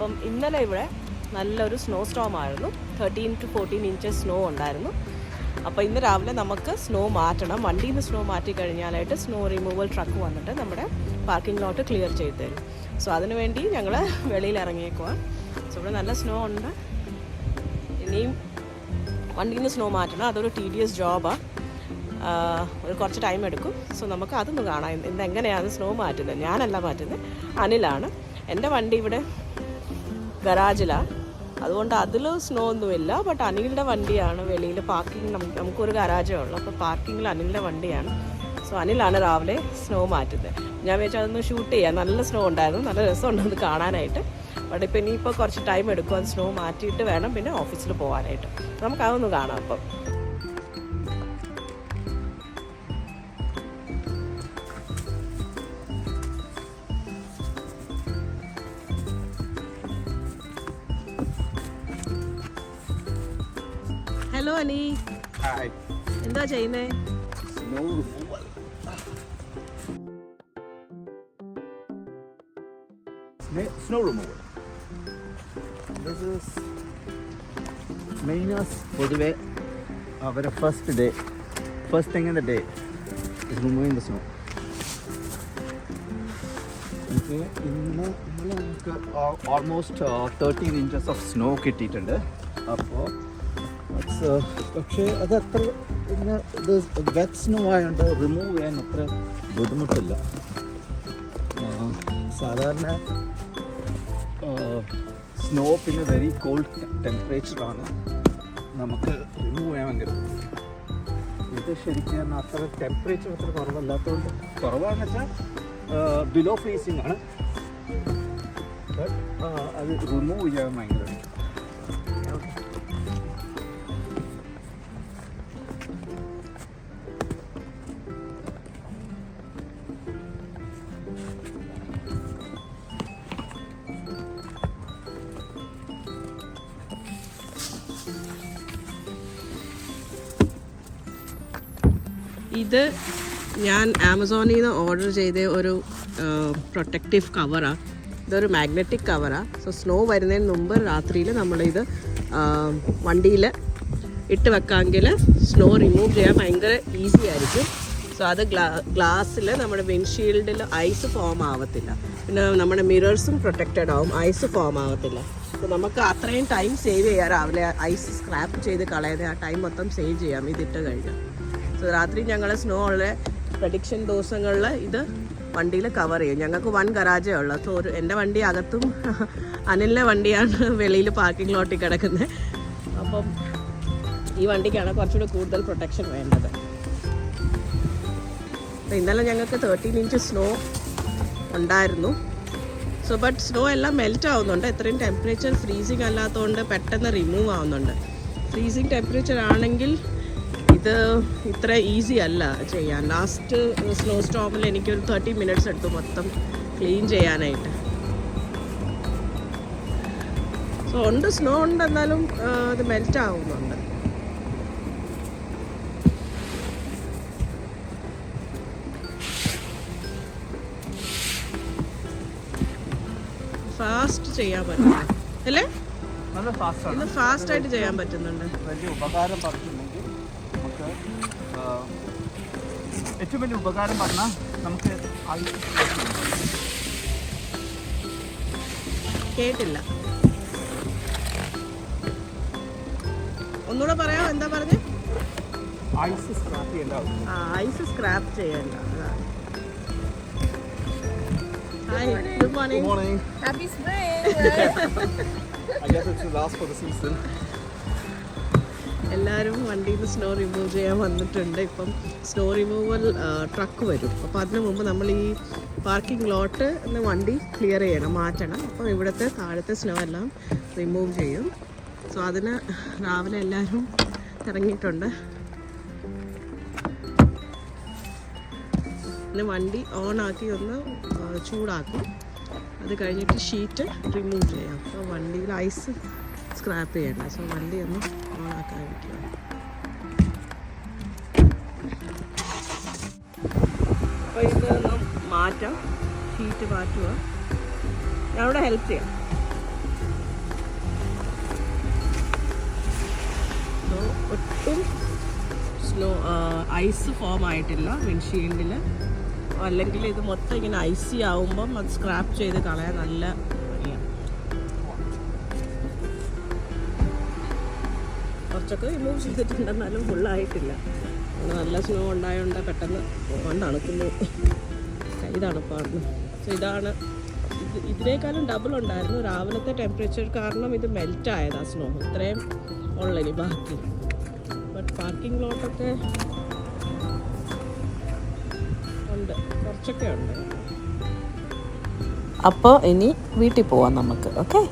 അപ്പം ഇന്നലെ ഇവിടെ നല്ലൊരു സ്നോ സ്റ്റോം ആയിരുന്നു. 13 to 14 ഇഞ്ചസ് സ്നോ ഉണ്ടായിരുന്നു. അപ്പോൾ ഇന്ന് രാവിലെ നമുക്ക് സ്നോ മാറ്റണം. വണ്ടിയിൽ നിന്ന് സ്നോ മാറ്റി കഴിഞ്ഞാലായിട്ട് സ്നോ റിമൂവൽ ട്രക്ക് വന്നിട്ട് നമ്മുടെ പാർക്കിംഗ് ലോട്ട് ക്ലിയർ ചെയ്ത് തരും. സോ അതിനുവേണ്ടി ഞങ്ങൾ വെളിയിൽ ഇറങ്ങിയേക്കുവാണ്. സോ ഇവിടെ നല്ല സ്നോ ഉണ്ട്. ഇനിയും വണ്ടിയിൽ നിന്ന് സ്നോ മാറ്റണം. അതൊരു tedious ജോബാണ്. ഒരു കുറച്ച് ടൈം എടുക്കും. സോ നമുക്ക് അതൊന്ന് കാണാം. ഇന്നെങ്ങനെയാണ് സ്നോ മാറ്റുന്നത്. ഞാനല്ല മാറ്റുന്നത്, അനിലാണ്. എൻ്റെ വണ്ടി ഇവിടെ ഗരാജിലാണ്. അതുകൊണ്ട് അതിൽ സ്നോ ഒന്നുമില്ല. ബട്ട് അനിലിൻ്റെ വണ്ടിയാണ് വെളിയിൽ പാർക്കിംഗ്. നമുക്കൊരു ഗരാജേ ഉള്ളൂ. അപ്പോൾ പാർക്കിങ്ങിൽ അനിലിൻ്റെ വണ്ടിയാണ്. സോ അനിലാണ് രാവിലെ സ്നോ മാറ്റുന്നത്. ഞാൻ വിചാരിച്ചാൽ അതൊന്ന് ഷൂട്ട് ചെയ്യാം. നല്ല സ്നോ ഉണ്ടായിരുന്നു, നല്ല രസമുണ്ട് അത് കാണാനായിട്ട്. ബട്ട് ഇപ്പം ഇനിയിപ്പോൾ കുറച്ച് ടൈം എടുക്കും. അത് സ്നോ മാറ്റിയിട്ട് വേണം പിന്നെ ഓഫീസിൽ പോകാനായിട്ട്. നമുക്കതൊന്ന് കാണാം. അപ്പം ഹലോ അനി, എന്താ ചെയ്യുന്നേ? Snow removal. This is Maine USA. പൊതുവെ അവരുടെ first thing in the day is removing the snow. ഇന്നലെ നമുക്ക് almost 13 inches of snow കിട്ടിയിട്ടുണ്ട്. അപ്പോൾ പക്ഷേ അത് അത്ര ഇത് വെറ്റ് സ്നോ ആയതുകൊണ്ട് റിമൂവ് ചെയ്യാൻ അത്ര ബുദ്ധിമുട്ടില്ല. സാധാരണ സ്നോ പിന്നെ വെരി കോൾഡ് ടെമ്പറേച്ചറാണ് നമുക്ക് റിമൂവ് ചെയ്യാൻ ഭയങ്കര. ഇത് ശരിക്കും അത്ര ടെമ്പറേച്ചർ അത്ര കുറവല്ലാത്തതുകൊണ്ട്, കുറവാണെന്ന് വെച്ചാൽ ബിലോ ഫ്രീസിങ് ആണ്. ബട്ട് അത് റിമൂവ് ചെയ്യാൻ ഭയങ്കര. ഇത് ഞാൻ ആമസോണിൽ നിന്ന് ഓർഡർ ചെയ്ത ഒരു പ്രൊട്ടക്റ്റീവ് കവറാണ്. ഇതൊരു മാഗ്നറ്റിക് കവറാണ്. സോ സ്നോ വരുന്നതിന് മുമ്പ് രാത്രിയിൽ നമ്മളിത് വണ്ടിയിൽ ഇട്ട് വെക്കാമെങ്കിൽ സ്നോ റിമൂവ് ചെയ്യാൻ ഭയങ്കര ഈസി ആയിരിക്കും. സോ അത് ഗ്ലാസ്സിൽ നമ്മുടെ വിൻഷീൽഡിൽ ഐസ് ഫോം ആവത്തില്ല. പിന്നെ നമ്മുടെ മിറേഴ്സും പ്രൊട്ടക്റ്റഡ് ആവും, ഐസ് ഫോം ആവത്തില്ല. സോ നമുക്ക് അത്രയും ടൈം സേവ് ചെയ്യാം. രാവിലെ ഐസ് സ്ക്രാപ്പ് ചെയ്ത് കളയാതെ ആ ടൈം മൊത്തം സേവ് ചെയ്യാം ഇതിട്ട് കഴിഞ്ഞാൽ. സോ രാത്രി ഞങ്ങൾ സ്നോ ഉള്ള പ്രഡിക്ഷൻ ദിവസങ്ങളിൽ ഇത് വണ്ടിയിൽ കവർ ചെയ്യും. ഞങ്ങൾക്ക് 1 ഗരാജേ ഉള്ളൂ. സോ എൻ്റെ വണ്ടി അകത്തും അനിലിൻ്റെ വണ്ടിയാണ് വെളിയിൽ പാർക്കിംഗ് ലോട്ടിൽ കിടക്കുന്നത്. അപ്പം ഈ വണ്ടിക്കാണ് കുറച്ചുകൂടി കൂടുതൽ പ്രൊട്ടക്ഷൻ വേണ്ടത്. അപ്പോൾ ഇന്നലെ ഞങ്ങൾക്ക് 13 ഇഞ്ച് സ്നോ ഉണ്ടായിരുന്നു. സോ ബട്ട് സ്നോ എല്ലാം മെൽറ്റ് ആവുന്നുണ്ട്. എത്രയും ടെമ്പറേച്ചർ ഫ്രീസിങ് അല്ലാത്തതുകൊണ്ട് പെട്ടെന്ന് റിമൂവ് ആവുന്നുണ്ട്. ഫ്രീസിങ് ടെമ്പറേച്ചർ ആണെങ്കിൽ ഇത് ഇത്ര ഈസി അല്ല ചെയ്യാൻ. ലാസ്റ്റ് സ്നോ സ്റ്റോമിൽ എനിക്കൊരു 30 മിനിറ്റ്സ് എടുത്തു മൊത്തം ക്ലീൻ ചെയ്യാനായിട്ട്. സോ ഉണ്ട്, സ്നോ ഉണ്ട്, എന്നാലും അത് മെൽറ്റ് ആവുന്നുണ്ട്. ഫാസ്റ്റ് ചെയ്യാൻ പറ്റും അല്ലേ? ഇത് ഫാസ്റ്റായിട്ട് ചെയ്യാൻ പറ്റുന്നുണ്ട്. വലിയ ഉപകാരം പറഞ്ഞിട്ടുണ്ടെങ്കിൽ നമുക്ക് ഏറ്റവും വലിയ ഉപകാരം പറഞ്ഞാൽ നമുക്ക് കേട്ടില്ല, ഒന്നുകൂടെ പറയാമോ? എന്താ പറഞ്ഞേ? ഐസ് സ്ക്രാപ്പ് ചെയ്യേണ്ട. ഐസ് സ്ക്രാപ്പ് ചെയ്യണ്ട. Hi, good morning. Good morning. Happy spring. I guess it's the last for the season. എല്ലാവരും വണ്ടിയിൽ നിന്ന് സ്നോ റിമൂവ് ചെയ്യാൻ വന്നിട്ടുണ്ട്. ഇപ്പം സ്നോ റിമൂവൽ ട്രക്ക് വരും. അപ്പോൾ അതിന് മുമ്പ് നമ്മൾ ഈ പാർക്കിംഗ് ലോട്ട് വണ്ടി ക്ലിയർ ചെയ്യണം, മാറ്റണം. അപ്പോൾ ഇവിടുത്തെ താഴത്തെ സ്നോ എല്ലാം റിമൂവ് ചെയ്യും. സോ അതിന് രാവിലെ എല്ലാവരും ഇറങ്ങിയിട്ടുണ്ട്. പിന്നെ വണ്ടി ഓണാക്കി ഒന്ന് ചൂടാക്കും. അത് കഴിഞ്ഞിട്ട് ഷീറ്റ് റിമൂവ് ചെയ്യാം. അപ്പോൾ വണ്ടിയിൽ ഐസ് സ്ക്രാപ്പ് ചെയ്യണം. സോ വണ്ടി ഒന്ന് ഓണാക്കാതിരിക്കുക. അപ്പോൾ ഇതൊന്ന് മാറ്റാം, ഷീറ്റ് മാറ്റുക. ഞാൻ അവിടെ ഹെൽപ്പ് ചെയ്യാം. ഒട്ടും ഐസ് ഫോം ആയിട്ടില്ല വിൻഷീൽഡിൽ. അല്ലെങ്കിൽ ഇത് മൊത്തം ഇങ്ങനെ ഐസി ആവുമ്പം അത് സ്ക്രാപ്പ് ചെയ്ത് കളയാൻ നല്ല പണിയാണ്. കുറച്ചൊക്കെ റിമൂവ് ചെയ്തിട്ടുണ്ടെന്നാലും ഫുള്ളായിട്ടില്ല. നല്ല സ്നോ ഉണ്ടായതുകൊണ്ട് പെട്ടെന്ന് തണുക്കുന്നു, കൈ തണുപ്പാണ്. സോ ഇതാണ് ഇതിനേക്കാളും ഡബിൾ ഉണ്ടായിരുന്നു. രാവിലത്തെ ടെമ്പറേച്ചർ കാരണം ഇത് മെൽറ്റ് ആയതാ സ്നോ. ഇത്രയും ഉള്ളനി ബാക്കി. ബട്ട് പാർക്കിംഗ് ലോട്ടൊക്കെ ഉണ്ട്, കുറച്ചൊക്കെ ഉണ്ട്. അപ്പോൾ ഇനി വീട്ടിൽ പോവാം നമുക്ക്. ഓക്കെ.